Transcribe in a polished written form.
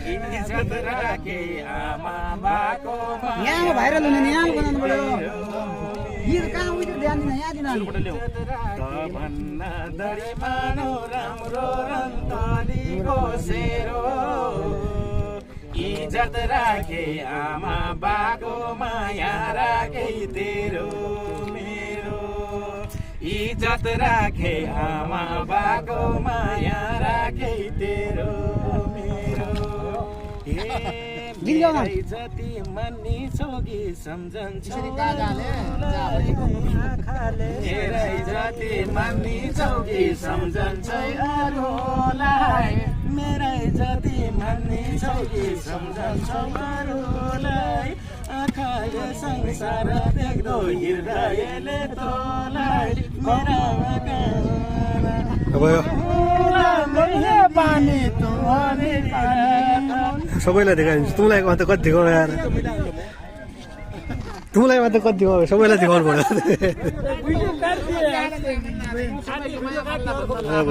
इज्जत राखे आमा बाको यहाँ भाइरल हुने नि यहाँ बनाउनु पर्यो गीत कहाँ उयो ध्यान दिन यहाँ दिन भन्ना दरी मानो राम्रो रन्तलीको सेरो इज्जत राखे आमा बाको माया राखे तेरो मेरो इज्जत राखे आमा बाको माया राखे तेरो मेरो मेरै जति मान्ने छोगी सम्झन्छौ मेरै जति मान्ने छोगी सम्झन्छौ अरूलाई मेरै जति मान्ने छोगी सम्झन्छौ अरूलाई आँखाले संसार देख्दो हृदयले तँलाई मेरा पानी सबैलाई देखाइदिन्छु तिमीलाई अन्त कति देखाउनु यार तिमीलाई अन्त कति देखाउनु सबैलाई देखाउनु पर्यो अब